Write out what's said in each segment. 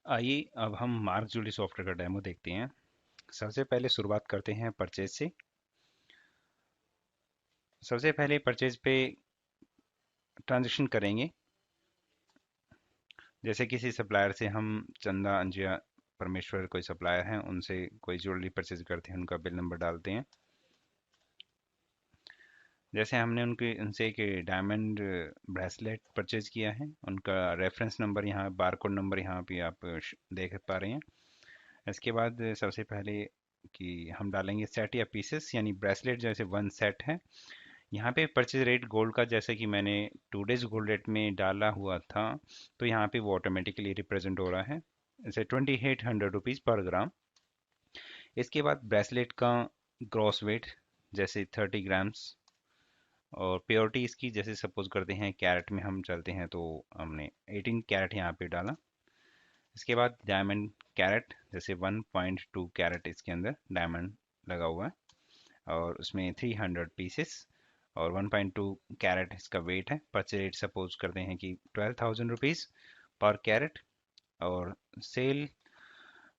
आइए अब हम मार्क जूली सॉफ्टवेयर का डेमो देखते हैं। सबसे पहले शुरुआत करते हैं परचेज से। सबसे पहले परचेज पे ट्रांजेक्शन करेंगे। जैसे किसी सप्लायर से हम चंदा अंजिया परमेश्वर कोई सप्लायर हैं, उनसे कोई ज्वेलरी परचेज करते हैं, उनका बिल नंबर डालते हैं। जैसे हमने उनसे एक डायमंड ब्रेसलेट परचेज किया है, उनका रेफरेंस नंबर यहाँ बारकोड नंबर यहाँ पे आप देख पा रहे हैं। इसके बाद सबसे पहले कि हम डालेंगे सेट या पीसेस, यानी ब्रेसलेट जैसे वन सेट है। यहाँ पे परचेज रेट गोल्ड का जैसे कि मैंने 2 डेज गोल्ड रेट में डाला हुआ था, तो यहाँ पे वो ऑटोमेटिकली रिप्रेजेंट हो रहा है जैसे 2800 रुपीज़ पर ग्राम। इसके बाद ब्रेसलेट का ग्रॉस वेट जैसे 30 ग्राम्स, और प्योरिटी इसकी जैसे सपोज करते हैं कैरेट में हम चलते हैं, तो हमने 18 कैरेट यहाँ पे डाला। इसके बाद डायमंड कैरेट जैसे 1.2 कैरेट इसके अंदर डायमंड लगा हुआ है, और उसमें 300 पीसेस और 1.2 कैरेट इसका वेट है। परचेज रेट सपोज करते हैं कि 12,000 रुपीज़ पर कैरेट, और सेल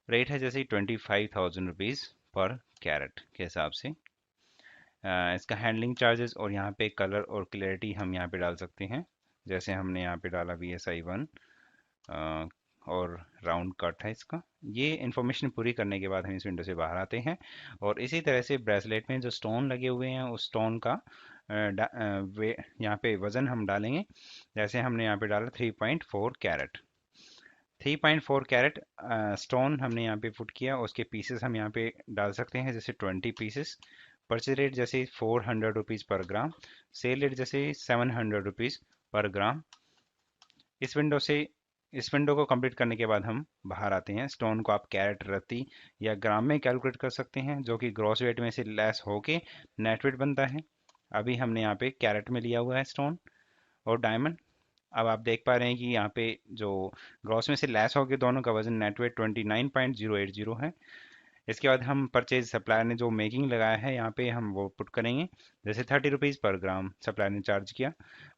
रेट है जैसे 25,000 रुपीज़ पर कैरेट के हिसाब से। इसका हैंडलिंग चार्जेस और यहाँ पे कलर और क्लैरिटी हम यहाँ पे डाल सकते हैं। जैसे हमने यहाँ पे डाला VSI 1 और राउंड कट है इसका। ये इन्फॉर्मेशन पूरी करने के बाद हम इस विंडो से बाहर आते हैं, और इसी तरह से ब्रेसलेट में जो स्टोन लगे हुए हैं उस स्टोन का यहाँ पे वजन हम डालेंगे। जैसे हमने यहाँ पे डाला 3.4 कैरेट। 3.4 कैरेट स्टोन हमने यहाँ पे पुट किया, उसके पीसेस हम यहाँ पे डाल सकते हैं जैसे 20 पीसेस। परचेज रेट जैसे 400 रुपीज़ पर ग्राम, सेल रेट जैसे 700 रुपीज़ पर ग्राम। इस विंडो से इस विंडो को कंप्लीट करने के बाद हम बाहर आते हैं। स्टोन को आप कैरेट, रत्ती या ग्राम में कैलकुलेट कर सकते हैं, जो कि ग्रॉस वेट में से लेस होके नेट वेट बनता है। अभी हमने यहाँ पे कैरेट में लिया हुआ है स्टोन और डायमंड। अब आप देख पा रहे हैं कि यहाँ पे जो ग्रॉस में से लेस होके दोनों का वजन नेट वेट 29.080 है। इसके बाद हम परचेज सप्लायर ने जो मेकिंग लगाया है यहाँ पे हम वो पुट करेंगे। जैसे 30 रुपीज़ पर ग्राम सप्लायर ने चार्ज किया।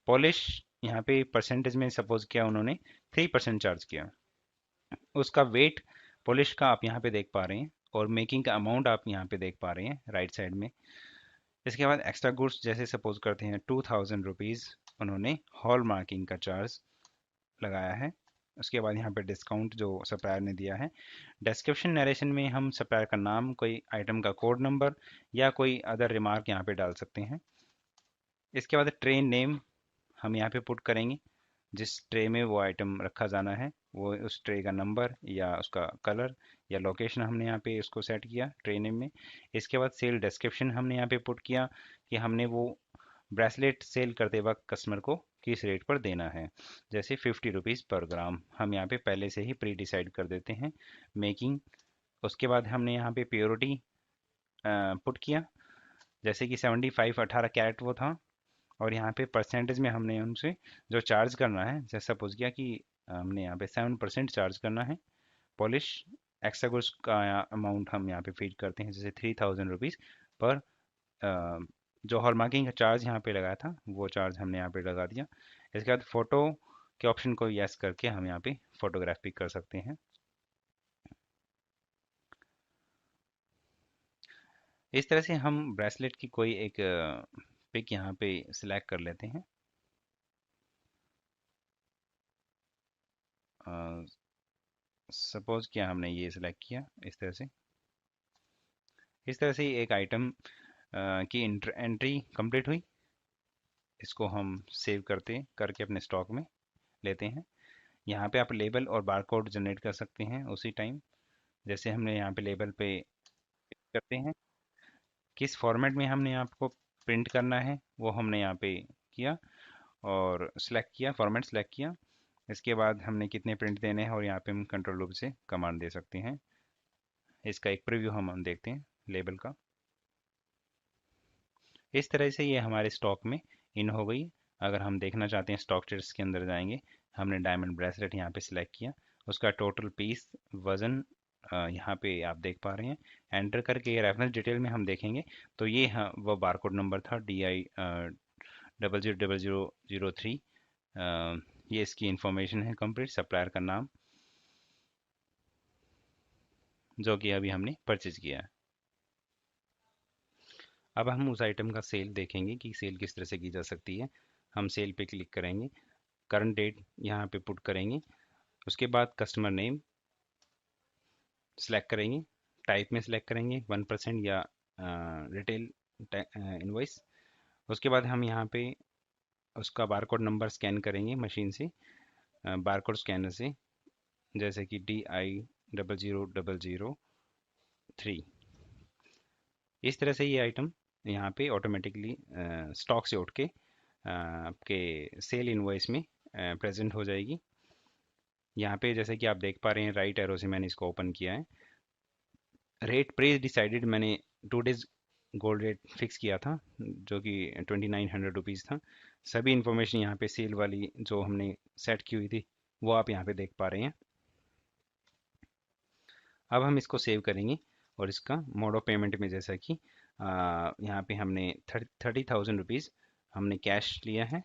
पॉलिश यहाँ पे परसेंटेज में सपोज किया उन्होंने 3% चार्ज किया। उसका वेट पॉलिश का आप यहाँ पे देख पा रहे हैं, और मेकिंग का अमाउंट आप यहाँ पे देख पा रहे हैं राइट साइड में। इसके बाद एक्स्ट्रा गुड्स जैसे सपोज करते हैं 2,000 रुपीज़ उन्होंने हॉल मार्किंग का चार्ज लगाया है। उसके बाद यहाँ पे डिस्काउंट जो सप्लायर ने दिया है। डिस्क्रिप्शन नरेशन में हम सप्लायर का नाम, कोई आइटम का कोड नंबर या कोई अदर रिमार्क यहाँ पे डाल सकते हैं। इसके बाद ट्रे नेम हम यहाँ पे पुट करेंगे। जिस ट्रे में वो आइटम रखा जाना है, वो उस ट्रे का नंबर या उसका कलर या लोकेशन हमने यहाँ पे इसको सेट किया ट्रे नेम में। इसके बाद सेल डिस्क्रिप्शन हमने यहाँ पे पुट किया कि हमने वो ब्रेसलेट सेल करते वक्त कस्टमर को किस रेट पर देना है। जैसे 50 रुपीज़ पर ग्राम हम यहाँ पे पहले से ही प्री डिसाइड कर देते हैं मेकिंग। उसके बाद हमने यहाँ पे प्योरिटी पुट किया, जैसे कि 75 18 कैरेट वो था, और यहाँ पे परसेंटेज में हमने उनसे जो चार्ज करना है, जैसे सपोज किया कि हमने यहाँ पे 7% चार्ज करना है। पॉलिश एक्स्ट्रा गुड्स का अमाउंट हम यहाँ पे फीड करते हैं जैसे 3,000 रुपीज़ पर। जो हॉलमार्किंग का चार्ज यहाँ पे लगाया था वो चार्ज हमने यहाँ पे लगा दिया। इसके बाद फोटो के ऑप्शन को यस करके हम यहाँ पे फोटोग्राफी कर सकते हैं। इस तरह से हम ब्रेसलेट की कोई एक पिक यहाँ पे सिलेक्ट कर लेते हैं। सपोज किया हमने ये सिलेक्ट किया इस तरह से। इस तरह से ही एक आइटम की एंट्री कंप्लीट हुई। इसको हम सेव करके अपने स्टॉक में लेते हैं। यहाँ पे आप लेबल और बारकोड जनरेट कर सकते हैं उसी टाइम। जैसे हमने यहाँ पे लेबल पे करते हैं, किस फॉर्मेट में हमने आपको प्रिंट करना है वो हमने यहाँ पे किया और सिलेक्ट किया, फॉर्मेट सिलेक्ट किया। इसके बाद हमने कितने प्रिंट देने हैं, और यहाँ पे हम कंट्रोल लूप से कमांड दे सकते हैं। इसका एक प्रीव्यू हम देखते हैं लेबल का। इस तरह से ये हमारे स्टॉक में इन हो गई। अगर हम देखना चाहते हैं स्टॉक स्टेटस के अंदर जाएंगे। हमने डायमंड ब्रेसलेट यहाँ पे सिलेक्ट किया, उसका टोटल पीस वजन यहाँ पे आप देख पा रहे हैं। एंटर करके ये रेफरेंस डिटेल में हम देखेंगे तो ये हाँ वो बारकोड नंबर था DI 000003। ये इसकी इंफॉर्मेशन है कंप्लीट। सप्लायर का नाम, जो कि अभी हमने परचेज किया है। अब हम उस आइटम का सेल देखेंगे कि सेल किस तरह से की जा सकती है। हम सेल पे क्लिक करेंगे, करंट डेट यहाँ पे पुट करेंगे, उसके बाद कस्टमर नेम सेलेक्ट करेंगे, टाइप में सेलेक्ट करेंगे 1% या रिटेल इनवॉइस। उसके बाद हम यहाँ पे उसका बारकोड नंबर स्कैन करेंगे मशीन से, बारकोड स्कैनर से, जैसे कि DI 00003। इस तरह से ये आइटम यहाँ पे ऑटोमेटिकली स्टॉक से उठ के आपके सेल इनवॉइस में प्रेजेंट हो जाएगी। यहाँ पे जैसे कि आप देख पा रहे हैं, राइट एरो से मैंने इसको ओपन किया है। रेट प्री डिसाइडेड, मैंने 2 डेज गोल्ड रेट फिक्स किया था जो कि 2900 रुपीज़ था। सभी इंफॉर्मेशन यहाँ पे सेल वाली जो हमने सेट की हुई थी वो आप यहाँ पे देख पा रहे हैं। अब हम इसको सेव करेंगे और इसका मोड ऑफ पेमेंट में जैसा कि यहाँ पे हमने 30,000 रुपीज़ हमने कैश लिया है,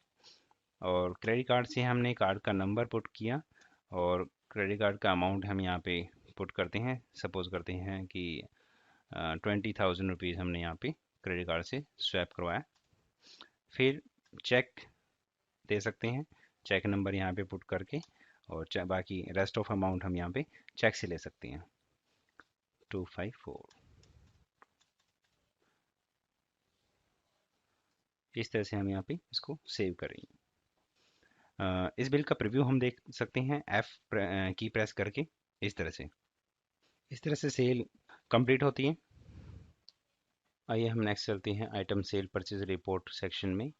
और क्रेडिट कार्ड से हमने कार्ड का नंबर पुट किया, और क्रेडिट कार्ड का अमाउंट हम यहाँ पे पुट करते हैं। सपोज करते हैं कि 20,000 रुपीज़ हमने यहाँ पे क्रेडिट कार्ड से स्वैप करवाया। फिर चेक दे सकते हैं, चेक नंबर यहाँ पे पुट करके, और बाकी रेस्ट ऑफ अमाउंट हम यहाँ पे चेक से ले सकते हैं 254। इस तरह से हम यहाँ पे इसको सेव करेंगे। इस बिल का प्रीव्यू हम देख सकते हैं F की प्रेस करके। इस तरह से सेल कंप्लीट होती है। आइए हम नेक्स्ट चलते हैं item cell purchase report section में।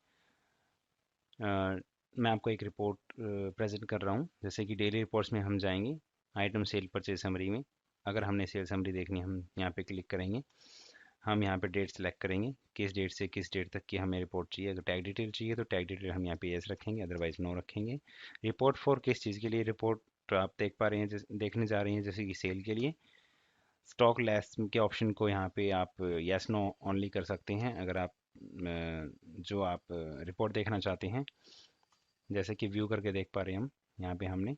मैं आपको एक रिपोर्ट प्रेजेंट कर रहा हूँ। जैसे कि डेली रिपोर्ट्स में हम जाएंगे, आइटम सेल परचेज समरी में अगर हमने सेल समरी देखनी है, हम यहाँ पे क्लिक करेंगे। हम यहाँ पे डेट सेलेक्ट करेंगे, किस डेट से किस डेट तक की हमें रिपोर्ट चाहिए। अगर टैग डिटेल चाहिए तो टैग डिटेल हम यहाँ पे यस रखेंगे, अदरवाइज नो रखेंगे। रिपोर्ट फॉर किस चीज़ के लिए रिपोर्ट आप देख पा रहे हैं, देखने जा रहे हैं, जैसे कि सेल के लिए। स्टॉक लेस के ऑप्शन को यहाँ पे आप यस नो ओनली कर सकते हैं अगर आप जो आप रिपोर्ट देखना चाहते हैं। जैसे कि व्यू करके देख पा रहे हैं हम, यहाँ पे हमने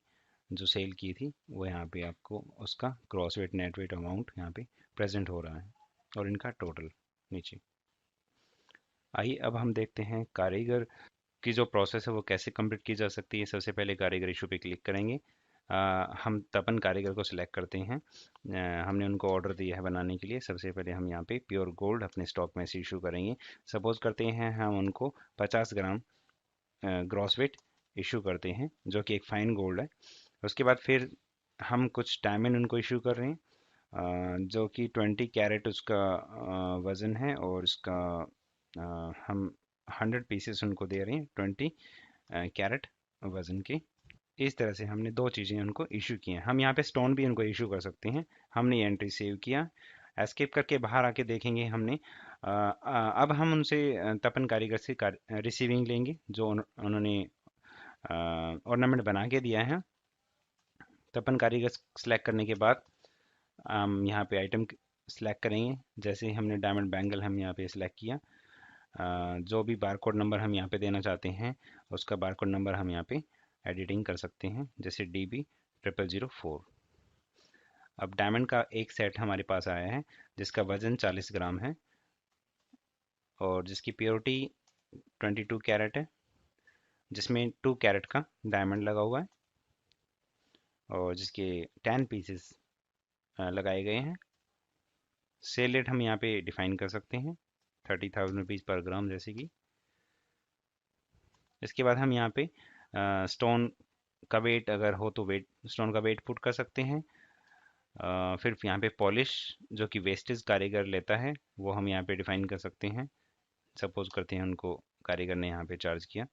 जो सेल की थी वो यहाँ पे आपको उसका gross weight net weight amount यहाँ पे प्रेजेंट हो रहा है, और इनका टोटल नीचे। आइए अब हम देखते हैं कारीगर की जो प्रोसेस है वो कैसे कंप्लीट की जा सकती है। सबसे पहले कारीगर इशू पे क्लिक करेंगे। हम तपन कारीगर को सिलेक्ट करते हैं। हमने उनको ऑर्डर दिया है बनाने के लिए। सबसे पहले हम यहाँ पे प्योर गोल्ड अपने स्टॉक में से इशू करेंगे। सपोज करते हैं हम उनको 50 ग्राम ग्रॉस वेट इशू करते हैं, जो कि एक फाइन गोल्ड है। उसके बाद फिर हम कुछ डायमंड उनको इशू कर रहे हैं, जो कि 20 कैरेट उसका वज़न है, और उसका हम 100 पीसेस उनको दे रहे हैं 20 कैरेट वज़न के। इस तरह से हमने दो चीज़ें उनको इशू की हैं। हम यहाँ पे स्टोन भी उनको इशू कर सकते हैं। हमने ये एंट्री सेव किया, एस्केप करके बाहर आके देखेंगे हमने। अब हम उनसे तपन कारीगर से रिसीविंग लेंगे जो उन्होंने ऑर्नामेंट बना के दिया है। तपन कारीगर सेलेक्ट करने के बाद हम यहाँ पे आइटम सेलेक्ट करेंगे। जैसे हमने डायमंड बैंगल हम यहाँ पे सेलेक्ट किया, जो भी बारकोड नंबर हम यहाँ पे देना चाहते हैं उसका बारकोड नंबर हम यहाँ पे एडिटिंग कर सकते हैं, जैसे DB 0004। अब डायमंड का एक सेट हमारे पास आया है जिसका वजन 40 ग्राम है, और जिसकी प्योरिटी 22 कैरेट है, जिसमें 2 कैरेट का डायमंड लगा हुआ है, और जिसके 10 पीसेस लगाए गए हैं। सेल रेट हम यहाँ पे डिफाइन कर सकते हैं 30,000 रुपीज़ पर ग्राम जैसे कि। इसके बाद हम यहाँ पे स्टोन का वेट अगर हो तो वेट, स्टोन का वेट पुट कर सकते हैं। फिर यहाँ पे पॉलिश जो कि वेस्टेज कारीगर लेता है वो हम यहाँ पे डिफाइन कर सकते हैं। सपोज करते हैं उनको कारीगर ने यहाँ पे चार्ज किया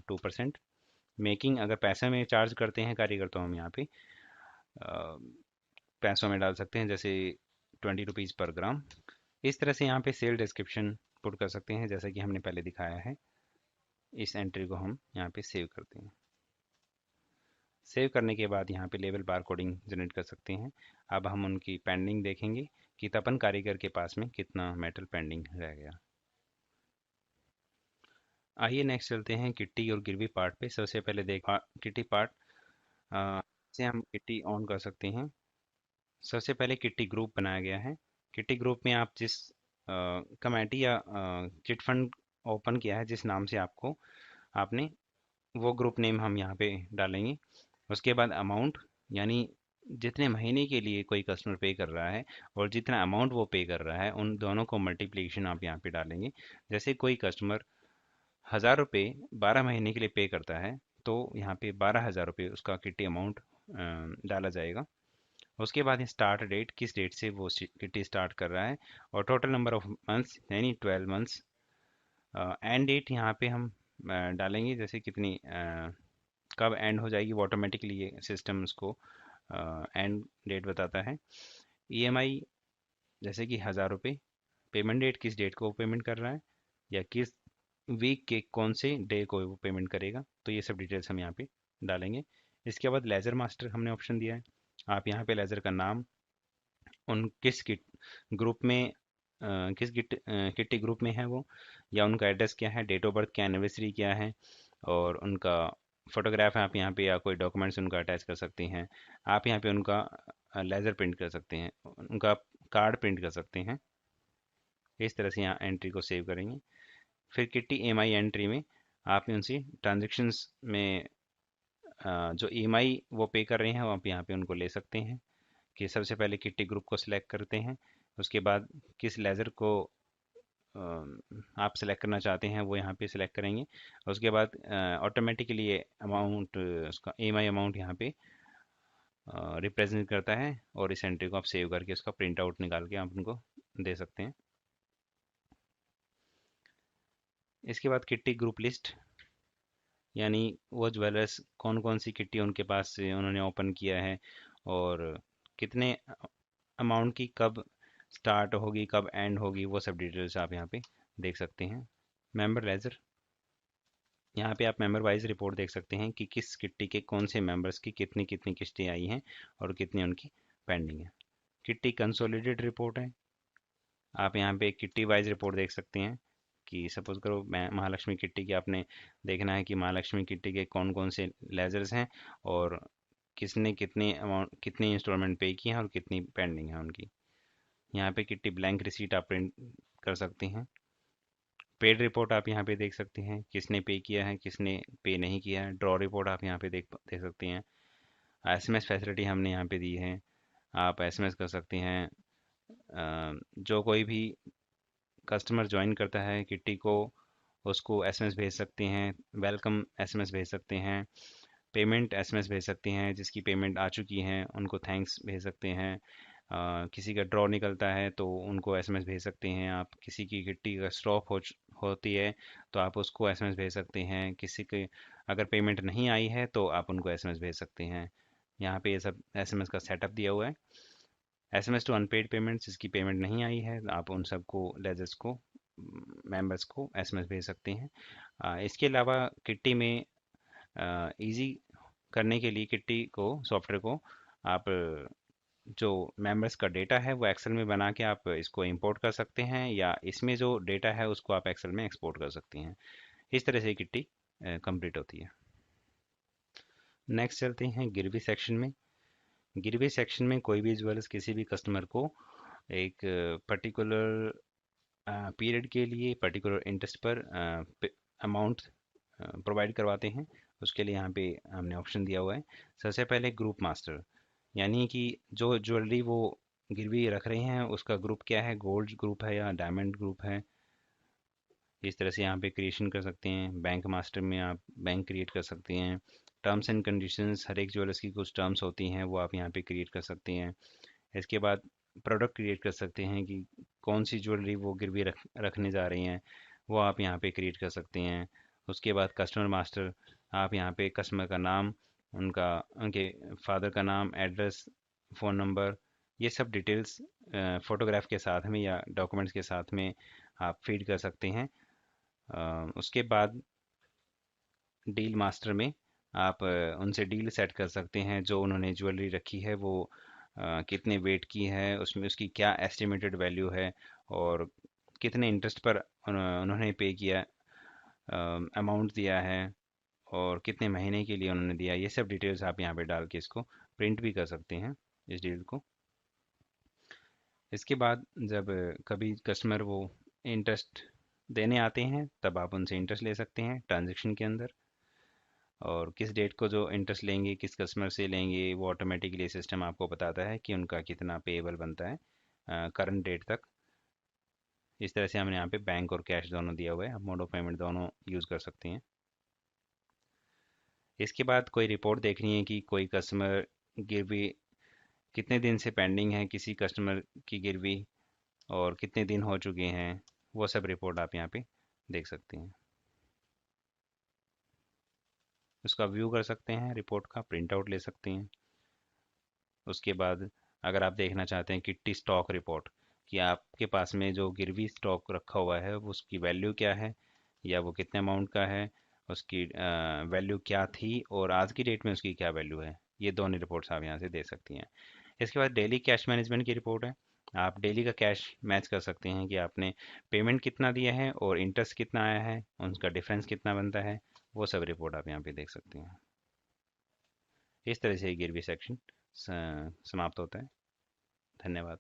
2%। मेकिंग अगर पैसे में चार्ज करते हैं कारीगर तो हम यहाँ पे पैसों में डाल सकते हैं, जैसे 20 रुपीज़ पर ग्राम। इस तरह से यहाँ पे सेल डिस्क्रिप्शन पुट कर सकते हैं जैसा कि हमने पहले दिखाया है। इस एंट्री को हम यहाँ पे सेव करते हैं। सेव करने के बाद यहाँ पे लेवल बार कोडिंग जनरेट कर सकते हैं। अब हम उनकी पेंडिंग देखेंगे कि तपन कारीगर के पास में कितना मेटल पेंडिंग रह गया। आइए नेक्स्ट चलते हैं किट्टी और गिरवी पार्ट पे। सबसे पहले किट्टी पार्ट से हम किट्टी ऑन कर सकते हैं। सबसे पहले किट्टी ग्रुप बनाया गया है। किट्टी ग्रुप में आप जिस कमेटी या चिट फंड ओपन किया है, जिस नाम से आपको आपने, वो ग्रुप नेम हम यहाँ पे डालेंगे। उसके बाद अमाउंट, यानी जितने महीने के लिए कोई कस्टमर पे कर रहा है और जितना अमाउंट वो पे कर रहा है, उन दोनों को मल्टीप्लिकेशन आप यहाँ पे डालेंगे। जैसे कोई कस्टमर 1000 रुपये 12 महीने के लिए पे करता है, तो यहाँ पे 12,000 रुपये उसका किट्टी अमाउंट डाला जाएगा। उसके बाद स्टार्ट डेट, किस डेट से वो किट्टी स्टार्ट कर रहा है, और टोटल नंबर ऑफ मंथ्स यानी 12 मंथ्स। एंड डेट यहाँ पे हम डालेंगे, जैसे कितनी कब एंड हो जाएगी, वो ऑटोमेटिकली ये सिस्टम उसको एंड डेट बताता है। ईएमआई जैसे कि 1000 रुपये। पेमेंट डेट, किस डेट को वो पेमेंट कर रहा है, या किस वीक के कौन से डे को वो पेमेंट करेगा, तो ये सब डिटेल्स हम यहाँ पे डालेंगे। इसके बाद लेज़र मास्टर हमने ऑप्शन दिया है। आप यहाँ पे लेज़र का नाम, उन किस किट ग्रुप में किस किट्टी ग्रुप में है वो, या उनका एड्रेस क्या है, डेट ऑफ बर्थ क्या, एनिवर्सरी क्या है, और उनका फोटोग्राफ है, आप यहाँ पे या कोई डॉक्यूमेंट्स उनका अटैच कर सकते हैं। आप यहाँ पे उनका लेज़र प्रिंट कर सकते हैं, उनका कार्ड प्रिंट कर सकते हैं। इस तरह से यहाँ एंट्री को सेव करेंगे। फिर किट्टी ईएमआई एंट्री में आप उनसे ट्रांजेक्शन्स में जो ईएमआई वो पे कर रहे हैं, वो आप यहाँ पे उनको ले सकते हैं। कि सबसे पहले किट्टी ग्रुप को सिलेक्ट करते हैं, उसके बाद किस लेज़र को आप सेलेक्ट करना चाहते हैं वो यहाँ पे सिलेक्ट करेंगे। उसके बाद ऑटोमेटिकली ये अमाउंट, उसका ईएमआई अमाउंट यहाँ पे रिप्रेजेंट करता है, और इस एंट्री को आप सेव करके उसका प्रिंट आउट निकाल के आप उनको दे सकते हैं। इसके बाद किट्टी ग्रुप लिस्ट, यानी वो ज्वेलर्स कौन कौन सी किट्टी उनके पास से उन्होंने ओपन किया है, और कितने अमाउंट की कब स्टार्ट होगी, कब एंड होगी, वो सब डिटेल्स आप यहाँ पे देख सकते हैं। मेंबर लेजर, यहाँ पे आप मेंबर वाइज रिपोर्ट देख सकते हैं कि किस किट्टी के कौन से मेंबर्स की कितनी कितनी किस्तें आई हैं और कितनी उनकी पेंडिंग है। किट्टी कंसोलिडेटेड रिपोर्ट है, आप यहाँ पे किट्टी वाइज रिपोर्ट देख सकते हैं। कि सपोज करो महालक्ष्मी किट्टी की आपने देखना है कि महालक्ष्मी किट्टी के कौन कौन से लेजर्स हैं, और किसने कितने अमाउंट, कितनी इंस्टॉलमेंट पे की हैं और कितनी पेंडिंग है उनकी। यहाँ पे किट्टी ब्लैंक रिसीट आप प्रिंट कर सकते हैं। पेड रिपोर्ट आप यहाँ पे देख सकते हैं, किसने पे किया है, किसने पे नहीं किया है। ड्रॉ रिपोर्ट आप यहाँ पे देख सकते हैं। एसएमएस फैसिलिटी हमने यहाँ पे दी है, आप एसएमएस कर सकते हैं। जो कोई भी कस्टमर ज्वाइन करता है किट्टी को, उसको एसएमएस भेज सकते हैं, वेलकम एसएमएस भेज सकते हैं, पेमेंट एसएमएस भेज सकते हैं, जिसकी पेमेंट आ चुकी है उनको थैंक्स भेज सकते हैं। किसी का ड्रॉ निकलता है तो उनको एसएमएस भेज सकते हैं आप। किसी की किट्टी का स्टॉप होती है तो आप उसको एसएमएस भेज सकते हैं। किसी के अगर पेमेंट नहीं आई है तो आप उनको एसएमएस भेज सकते हैं। यहाँ पे ये सब एसएमएस का सेटअप दिया हुआ है। एसएमएस टू अनपेड पेमेंट्स, जिसकी पेमेंट नहीं आई है, आप उन सबको लेजर्स को, मेंबर्स को एसएमएस भेज सकते हैं। इसके अलावा किट्टी में इजी करने के लिए किट्टी को, सॉफ्टवेयर को, आप जो मेंबर्स का डेटा है वो एक्सेल में बना के आप इसको इंपोर्ट कर सकते हैं, या इसमें जो डेटा है उसको आप एक्सेल में एक्सपोर्ट कर सकते हैं। इस तरह से किट्टी कंप्लीट होती है। नेक्स्ट चलते हैं गिरवी सेक्शन में। गिरवी सेक्शन में कोई भी ज्वेलर्स किसी भी कस्टमर को एक पर्टिकुलर पीरियड के लिए पर्टिकुलर इंटरेस्ट पर अमाउंट प्रोवाइड करवाते हैं। उसके लिए यहाँ पे हमने ऑप्शन दिया हुआ है। सबसे पहले ग्रुप मास्टर, यानी कि जो ज्वेलरी वो गिरवी रख रहे हैं उसका ग्रुप क्या है, गोल्ड ग्रुप है या डायमंड ग्रुप है। इस तरह से यहाँ पे क्रिएशन कर सकते हैं। बैंक मास्टर में आप बैंक क्रिएट कर सकते हैं। टर्म्स एंड कंडीशंस, हर एक ज्वेलर्स की कुछ टर्म्स होती हैं, वो आप यहाँ पे क्रिएट कर सकते हैं। इसके बाद प्रोडक्ट क्रिएट कर सकते हैं कि कौन सी ज्वेलरी वो गिरवी रखने जा रही हैं, वो आप यहाँ पे क्रिएट कर सकते हैं। उसके बाद कस्टमर मास्टर, आप यहाँ पे कस्टमर का नाम, उनके फादर का नाम, एड्रेस, फ़ोन नंबर, ये सब डिटेल्स फ़ोटोग्राफ के साथ में या डॉक्यूमेंट्स के साथ में आप फीड कर सकते हैं। उसके बाद डील मास्टर में आप उनसे डील सेट कर सकते हैं। जो उन्होंने ज्वेलरी रखी है वो कितने वेट की है, उसमें उसकी क्या एस्टिमेटेड वैल्यू है, और कितने इंटरेस्ट पर उन्होंने पे किया, अमाउंट दिया है, और कितने महीने के लिए उन्होंने दिया। ये सब डिटेल्स आप यहाँ पे डाल के इसको प्रिंट भी कर सकते हैं, इस डील को। इसके बाद जब कभी कस्टमर वो इंटरेस्ट देने आते हैं तब आप उनसे इंटरेस्ट ले सकते हैं ट्रांजैक्शन के अंदर। और किस डेट को जो इंटरेस्ट लेंगे, किस कस्टमर से लेंगे, वो ऑटोमेटिकली सिस्टम आपको बताता है कि उनका कितना पेएबल बनता है करंट डेट तक। इस तरह से हमने यहाँ पे बैंक और कैश दोनों दिया हुआ है, आप मोड ऑफ पेमेंट दोनों यूज़ कर सकते हैं। इसके बाद कोई रिपोर्ट देखनी है कि कोई कस्टमर गिरवी कितने दिन से पेंडिंग है, किसी कस्टमर की गिरवी, और कितने दिन हो चुके हैं, वो सब रिपोर्ट आप यहाँ पे देख सकते हैं। उसका व्यू कर सकते हैं, रिपोर्ट का प्रिंट आउट ले सकते हैं। उसके बाद अगर आप देखना चाहते हैं किट्टी स्टॉक रिपोर्ट, कि आपके पास में जो गिरवी स्टॉक रखा हुआ है वो उसकी वैल्यू क्या है, या वो कितने अमाउंट का है, उसकी वैल्यू क्या थी और आज की डेट में उसकी क्या वैल्यू है, ये दोनों रिपोर्ट्स आप यहाँ से दे सकती हैं। इसके बाद डेली कैश मैनेजमेंट की रिपोर्ट है। आप डेली का कैश मैच कर सकते हैं कि आपने पेमेंट कितना दिया है और इंटरेस्ट कितना आया है, उनका डिफरेंस कितना बनता है, वो सब रिपोर्ट आप यहाँ पे देख सकते हैं। इस तरह से ये गिरवी सेक्शन समाप्त होता है। धन्यवाद।